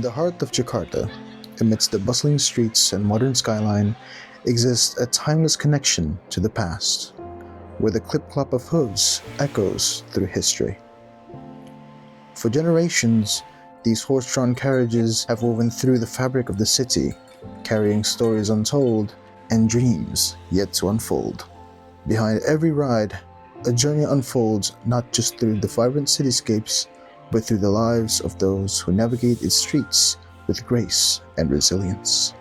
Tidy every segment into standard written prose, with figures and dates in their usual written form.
In the heart of Jakarta, amidst the bustling streets and modern skyline, exists a timeless connection to the past, where the clip-clop of hooves echoes through history. For generations, these horse-drawn carriages have woven through the fabric of the city, carrying stories untold and dreams yet to unfold. Behind every ride, a journey unfolds not just through the vibrant cityscapes, but through the lives of those who navigate its streets with grace and resilience.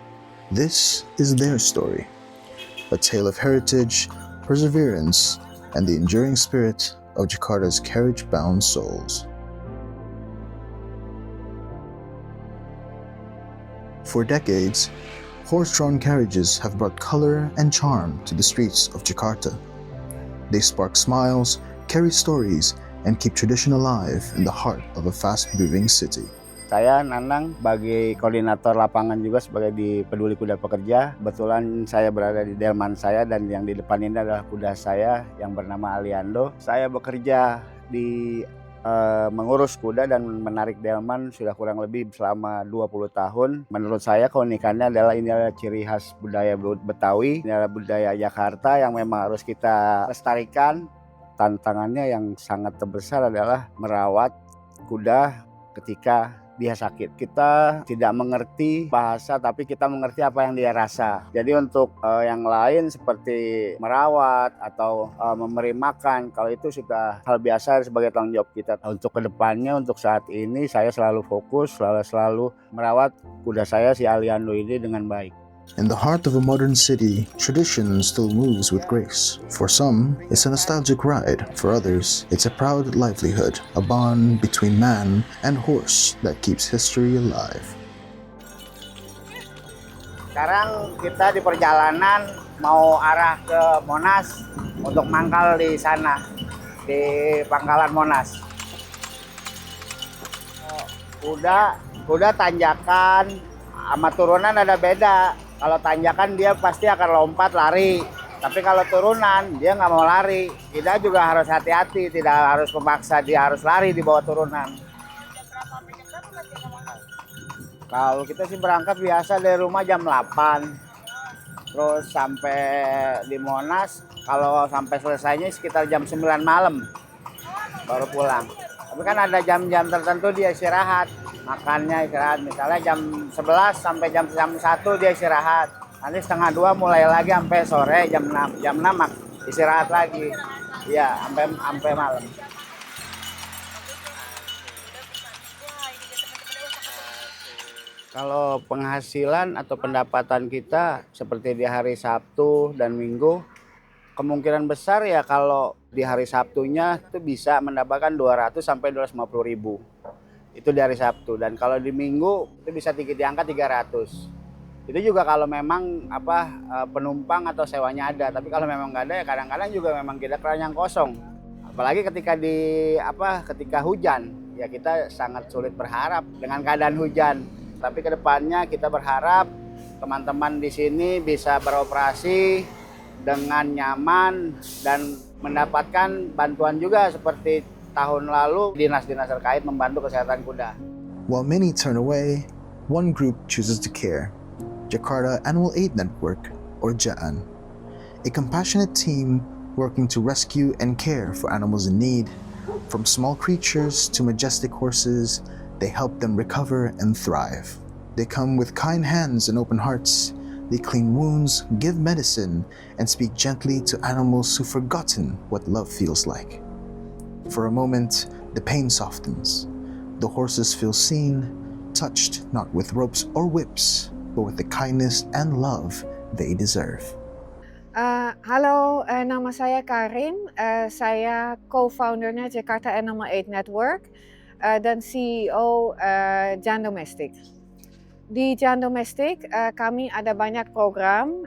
This is their story, a tale of heritage, perseverance, and the enduring spirit of Jakarta's carriage-bound souls. For decades, horse-drawn carriages have brought color and charm to the streets of Jakarta. They spark smiles, carry stories, and keep tradition alive in the heart of a fast-moving city. Saya Nanang sebagai koordinator lapangan juga sebagai di Peduli Kuda Pekerja. Kebetulan saya berada di delman saya dan yang di depan ini adalah kuda saya yang bernama Aliando. Saya bekerja di mengurus kuda dan menarik delman sudah kurang lebih selama 20 tahun. Menurut saya keunikannya adalah ini adalah ciri khas budaya Betawi, ini adalah budaya Jakarta yang memang harus kita lestarikan. Tantangannya yang sangat terbesar adalah merawat kuda ketika dia sakit. Kita tidak mengerti bahasa, tapi kita mengerti apa yang dia rasa. Jadi untuk yang lain seperti merawat atau memberi makan, kalau itu sudah hal biasa sebagai tanggung jawab kita. Untuk kedepannya, untuk saat ini saya selalu fokus, selalu merawat kuda saya si Aliando ini dengan baik. In the heart of a modern city, tradition still moves with grace. For some, it's a nostalgic ride. For others, it's a proud livelihood, a bond between man and horse that keeps history alive. Sekarang kita di perjalanan mau arah ke Monas untuk mangkal di sana, di pangkalan Monas. Kuda tanjakan sama turunan ada beda. Kalau tanjakan dia pasti akan lompat lari, tapi kalau turunan dia nggak mau lari. Kita juga harus hati-hati, tidak harus memaksa dia harus lari di bawah turunan. Kalau kita sih berangkat biasa dari rumah jam 8, terus sampai di Monas, kalau sampai selesainya sekitar jam 9 malam baru pulang. Tapi kan ada jam-jam tertentu dia istirahat. Makannya istirahat, misalnya jam 11 sampai jam 1 dia istirahat. Nanti setengah 2 mulai lagi sampai sore jam 6. Jam 6 istirahat lagi. Iya, sampai malam. Kalau penghasilan atau pendapatan kita seperti di hari Sabtu dan Minggu, kemungkinan besar ya kalau di hari Sabtunya itu bisa mendapatkan 200 sampai 250 ribu. Itu di hari Sabtu, dan kalau di Minggu itu bisa di angka 300. Itu juga kalau memang penumpang atau sewanya ada, tapi kalau memang nggak ada ya kadang-kadang juga memang kita keranjang kosong. Apalagi ketika hujan, ya kita sangat sulit berharap dengan keadaan hujan. Tapi kedepannya kita berharap teman-teman di sini bisa beroperasi dengan nyaman dan mendapatkan bantuan juga seperti tahun lalu dinas-dinas terkait membantu kesehatan kuda. While many turn away, one group chooses to care. Jakarta Animal Aid Network, or JAAN. A compassionate team working to rescue and care for animals in need. From small creatures to majestic horses, they help them recover and thrive. They come with kind hands and open hearts. They clean wounds, give medicine, and speak gently to animals who've forgotten what love feels like. For a moment, the pain softens. The horses feel seen, touched not with ropes or whips, but with the kindness and love they deserve. Halo, nama saya Karin. Saya co-foundernya Jakarta Animal Aid Network dan CEO JAAN Domestik. Di JAAN Domestik kami ada banyak program,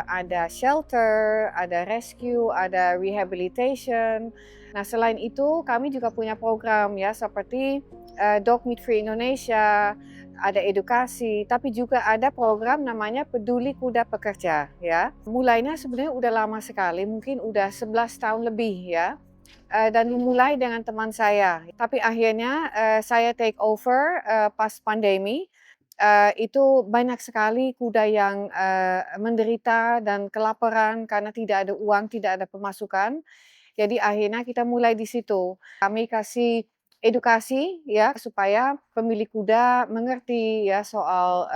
ada shelter, ada rescue, ada rehabilitation. Nah, selain itu kami juga punya program ya seperti Dog Meat Free Indonesia, ada edukasi, tapi juga ada program namanya Peduli Kuda Pekerja ya. Mulainya sebenarnya udah lama sekali, mungkin udah 11 tahun lebih ya. dan memulai dengan teman saya. Tapi akhirnya saya take over pas pandemi. Itu banyak sekali kuda yang menderita dan kelaparan karena tidak ada uang, tidak ada pemasukan. Jadi akhirnya kita mulai di situ. Kami kasih edukasi ya supaya pemilik kuda mengerti ya soal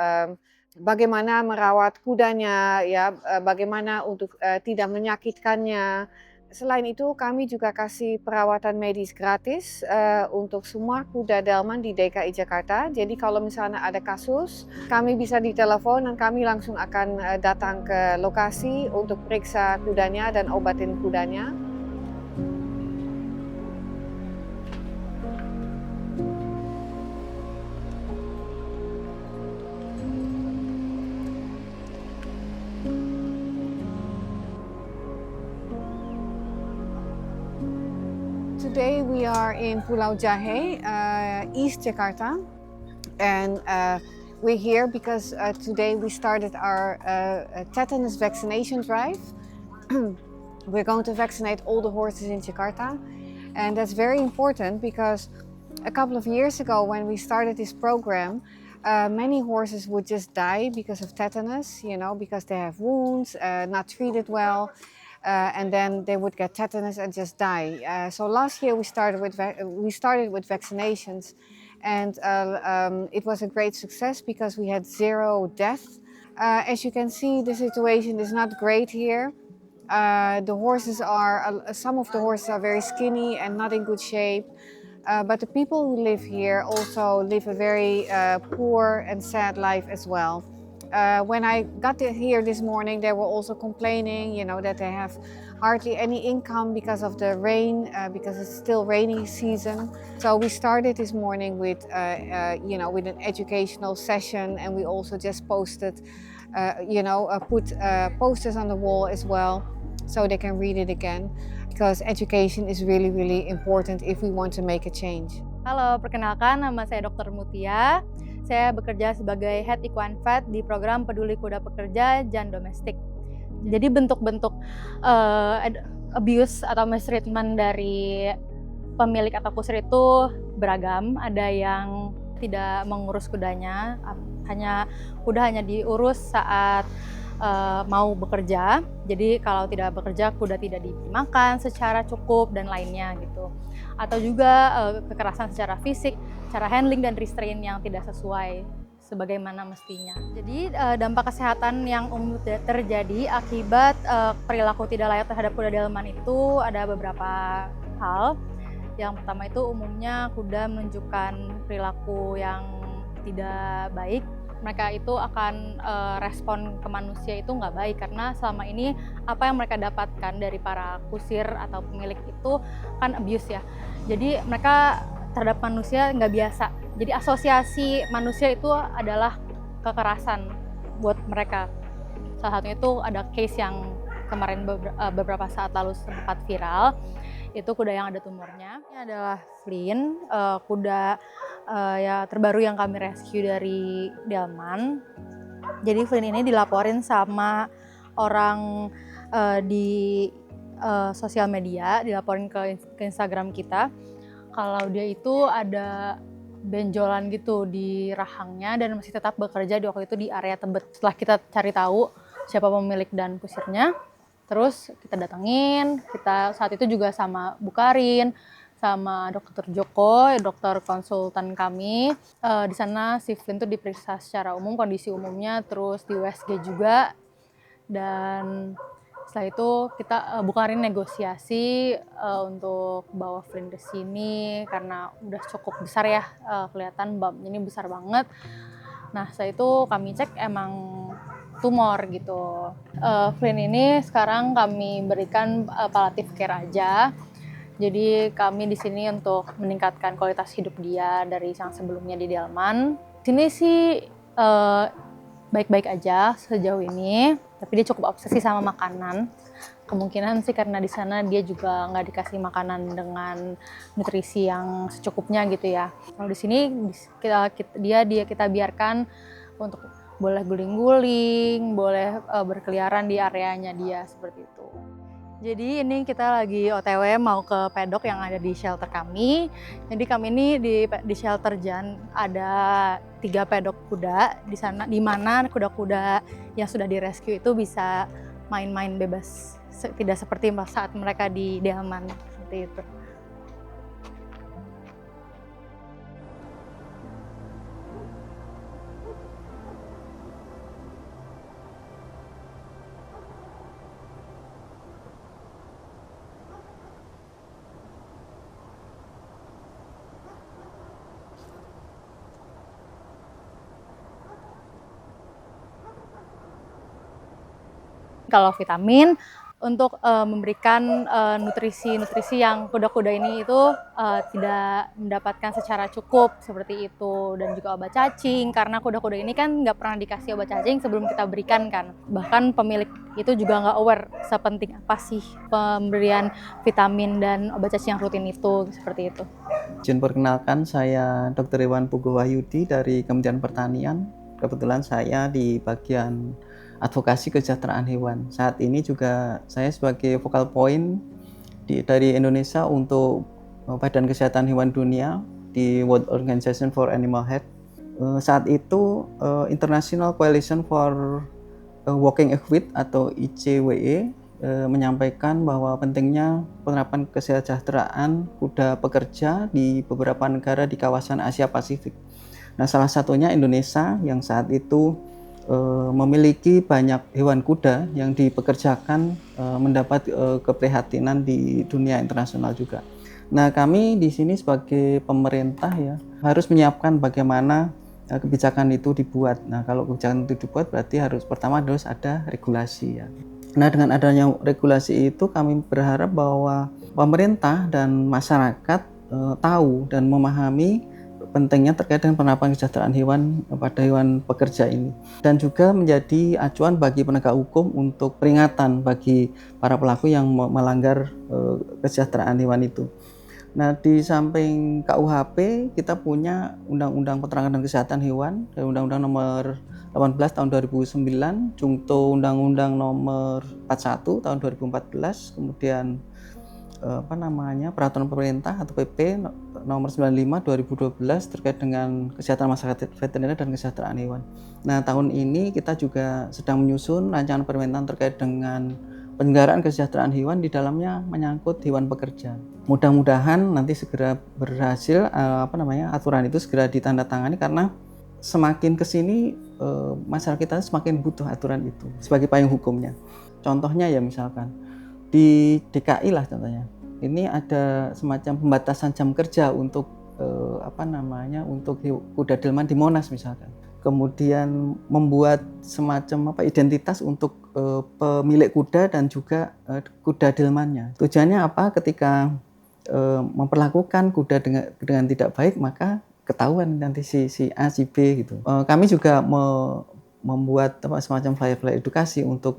bagaimana merawat kudanya ya, bagaimana untuk tidak menyakitkannya. Selain itu kami juga kasih perawatan medis gratis untuk semua kuda delman di DKI Jakarta. Jadi kalau misalnya ada kasus, kami bisa ditelepon dan kami langsung akan datang ke lokasi untuk periksa kudanya dan obatin kudanya. Today we are in Pulau Jahe, East Jakarta, and we're here because today we started our tetanus vaccination drive. We're going to vaccinate all the horses in Jakarta, and that's very important because a couple of years ago when we started this program, many horses would just die because of tetanus, because they have wounds, not treated well. And then they would get tetanus and just die. So last year we started with vaccinations, and it was a great success because we had 0 deaths. As you can see, the situation is not great here. Some of the horses are very skinny and not in good shape. But the people who live here also live a very poor and sad life as well. When I got here this morning, they were also complaining, that they have hardly any income because of the rain, because it's still rainy season. So we started this morning with an educational session, and we also just posted, put posters on the wall as well, so they can read it again. Because education is really, really important if we want to make a change. Halo, perkenalkan nama saya Dr. Mutia. Saya bekerja sebagai Head Equine Vet di program Peduli Kuda Pekerja Jan Domestik. Jadi bentuk-bentuk abuse atau mistreatment dari pemilik atau kusir itu beragam. Ada yang tidak mengurus kudanya, kuda hanya diurus saat mau bekerja. Jadi kalau tidak bekerja, kuda tidak diberi makan secara cukup dan lainnya gitu. Atau juga kekerasan secara fisik, cara handling dan restrain yang tidak sesuai sebagaimana mestinya. Jadi dampak kesehatan yang umum terjadi akibat perilaku tidak layak terhadap kuda delman itu ada beberapa hal. Yang pertama itu umumnya kuda menunjukkan perilaku yang tidak baik. Mereka itu akan respon ke manusia itu nggak baik karena selama ini apa yang mereka dapatkan dari para kusir atau pemilik itu kan abuse ya. Jadi mereka terhadap manusia nggak biasa. Jadi asosiasi manusia itu adalah kekerasan buat mereka. Salah satunya itu ada case yang kemarin beberapa saat lalu sempat viral. Itu kuda yang ada tumornya. Ini adalah Flynn, kuda ya terbaru yang kami rescue dari delman. Jadi Flynn ini dilaporin sama orang di sosial media, dilaporin ke Instagram kita kalau dia itu ada benjolan gitu di rahangnya dan masih tetap bekerja di waktu itu di area Tebet. Setelah kita cari tahu siapa pemilik dan kusirnya, terus kita datengin, kita saat itu juga sama Bu Karin, sama Dokter Joko, dokter konsultan kami. Di sana si Flynn tuh diperiksa secara umum, kondisi umumnya, terus di USG juga. Dan setelah itu kita Bu Karin negosiasi untuk bawa Flynn ke sini karena udah cukup besar ya, kelihatan bumpnya ini besar banget. Nah setelah itu kami cek emang tumor gitu. Flynn ini sekarang kami berikan palliative care aja. Jadi kami di sini untuk meningkatkan kualitas hidup dia dari yang sebelumnya di delman. Sini sih baik-baik aja sejauh ini, tapi dia cukup obsesi sama makanan. Kemungkinan sih karena di sana dia juga nggak dikasih makanan dengan nutrisi yang secukupnya gitu ya. Kalau di sini kita biarkan untuk boleh guling-guling, boleh berkeliaran di areanya dia seperti itu. Jadi ini kita lagi OTW mau ke pedok yang ada di shelter kami. Jadi kami ini di shelter Jan ada 3 pedok kuda di sana, di mana kuda-kuda yang sudah direscue itu bisa main-main bebas, tidak seperti saat mereka di Delman seperti itu. Kalau vitamin untuk memberikan nutrisi-nutrisi yang kuda-kuda ini itu tidak mendapatkan secara cukup seperti itu, dan juga obat cacing karena kuda-kuda ini kan nggak pernah dikasih obat cacing sebelum kita berikan kan. Bahkan pemilik itu juga nggak aware sepenting apa sih pemberian vitamin dan obat cacing yang rutin itu, seperti itu. Izin perkenalkan, saya Dr. Iwan Pugo Wahyudi dari Kementerian Pertanian. Kebetulan saya di bagian advokasi kesejahteraan hewan. Saat ini juga saya sebagai focal point dari Indonesia untuk Badan Kesehatan Hewan Dunia di World Organization for Animal Health. Saat itu International Coalition for Walking Equid atau ICWE menyampaikan bahwa pentingnya penerapan kesejahteraan kuda pekerja di beberapa negara di kawasan Asia Pasifik. Nah, salah satunya Indonesia yang saat itu memiliki banyak hewan kuda yang dipekerjakan mendapat keprihatinan di dunia internasional juga. Nah, kami di sini sebagai pemerintah ya harus menyiapkan bagaimana kebijakan itu dibuat. Nah, kalau kebijakan itu dibuat berarti pertama harus ada regulasi ya. Nah, dengan adanya regulasi itu kami berharap bahwa pemerintah dan masyarakat tahu dan memahami pentingnya terkait dengan penerapan kesejahteraan hewan pada hewan pekerja ini, dan juga menjadi acuan bagi penegak hukum untuk peringatan bagi para pelaku yang melanggar kesejahteraan hewan itu. Nah, di samping KUHP kita punya Undang-Undang Peternakan dan Kesehatan Hewan, Undang-Undang Nomor 18 tahun 2009, Jungto Undang-Undang Nomor 41 tahun 2014, kemudian peraturan pemerintah atau PP nomor 95 2012 terkait dengan kesehatan masyarakat veteriner dan kesejahteraan hewan. Nah, tahun ini kita juga sedang menyusun rancangan permentan terkait dengan penyelenggaraan kesejahteraan hewan, di dalamnya menyangkut hewan pekerja. Mudah-mudahan nanti segera berhasil aturan itu segera ditandatangani, karena semakin kesini masyarakat kita semakin butuh aturan itu sebagai payung hukumnya. Contohnya ya misalkan di DKI lah contohnya, ini ada semacam pembatasan jam kerja untuk untuk kuda delman di Monas misalkan. Kemudian membuat semacam identitas untuk pemilik kuda dan juga kuda delmannya. Tujuannya apa? Ketika memperlakukan kuda dengan tidak baik, maka ketahuan nanti si A, si B gitu. Kami juga membuat semacam flyer-flyer edukasi untuk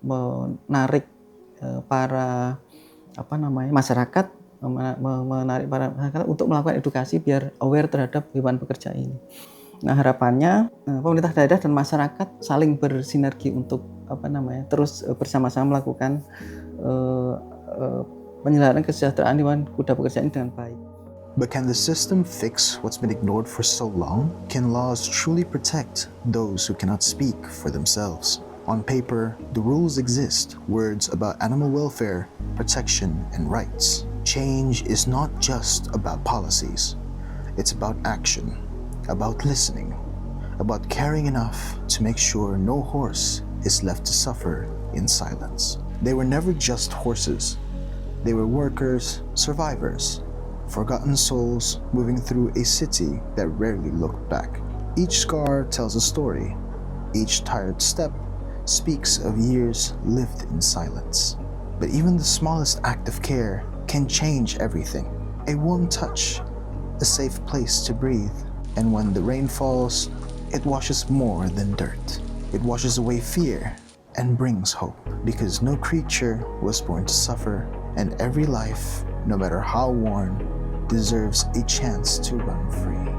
menarik para masyarakat, menarik para masyarakat untuk melakukan edukasi biar aware terhadap hewan pekerja ini. Nah, harapannya pemerintah daerah dan masyarakat saling bersinergi untuk terus bersama-sama melakukan penyelenggaraan kesejahteraan hewan kuda pekerja ini dengan baik. But can the system fix what's been ignored for so long? Can laws truly protect those who cannot speak for themselves? On paper, the rules exist, words about animal welfare, protection, and rights. Change is not just about policies. It's about action, about listening, about caring enough to make sure no horse is left to suffer in silence. They were never just horses. They were workers, survivors, forgotten souls moving through a city that rarely looked back. Each scar tells a story. Each tired step speaks of years lived in silence. But even the smallest act of care can change everything. A warm touch, a safe place to breathe. And when the rain falls, it washes more than dirt. It washes away fear and brings hope. Because no creature was born to suffer, and every life, no matter how worn, deserves a chance to run free.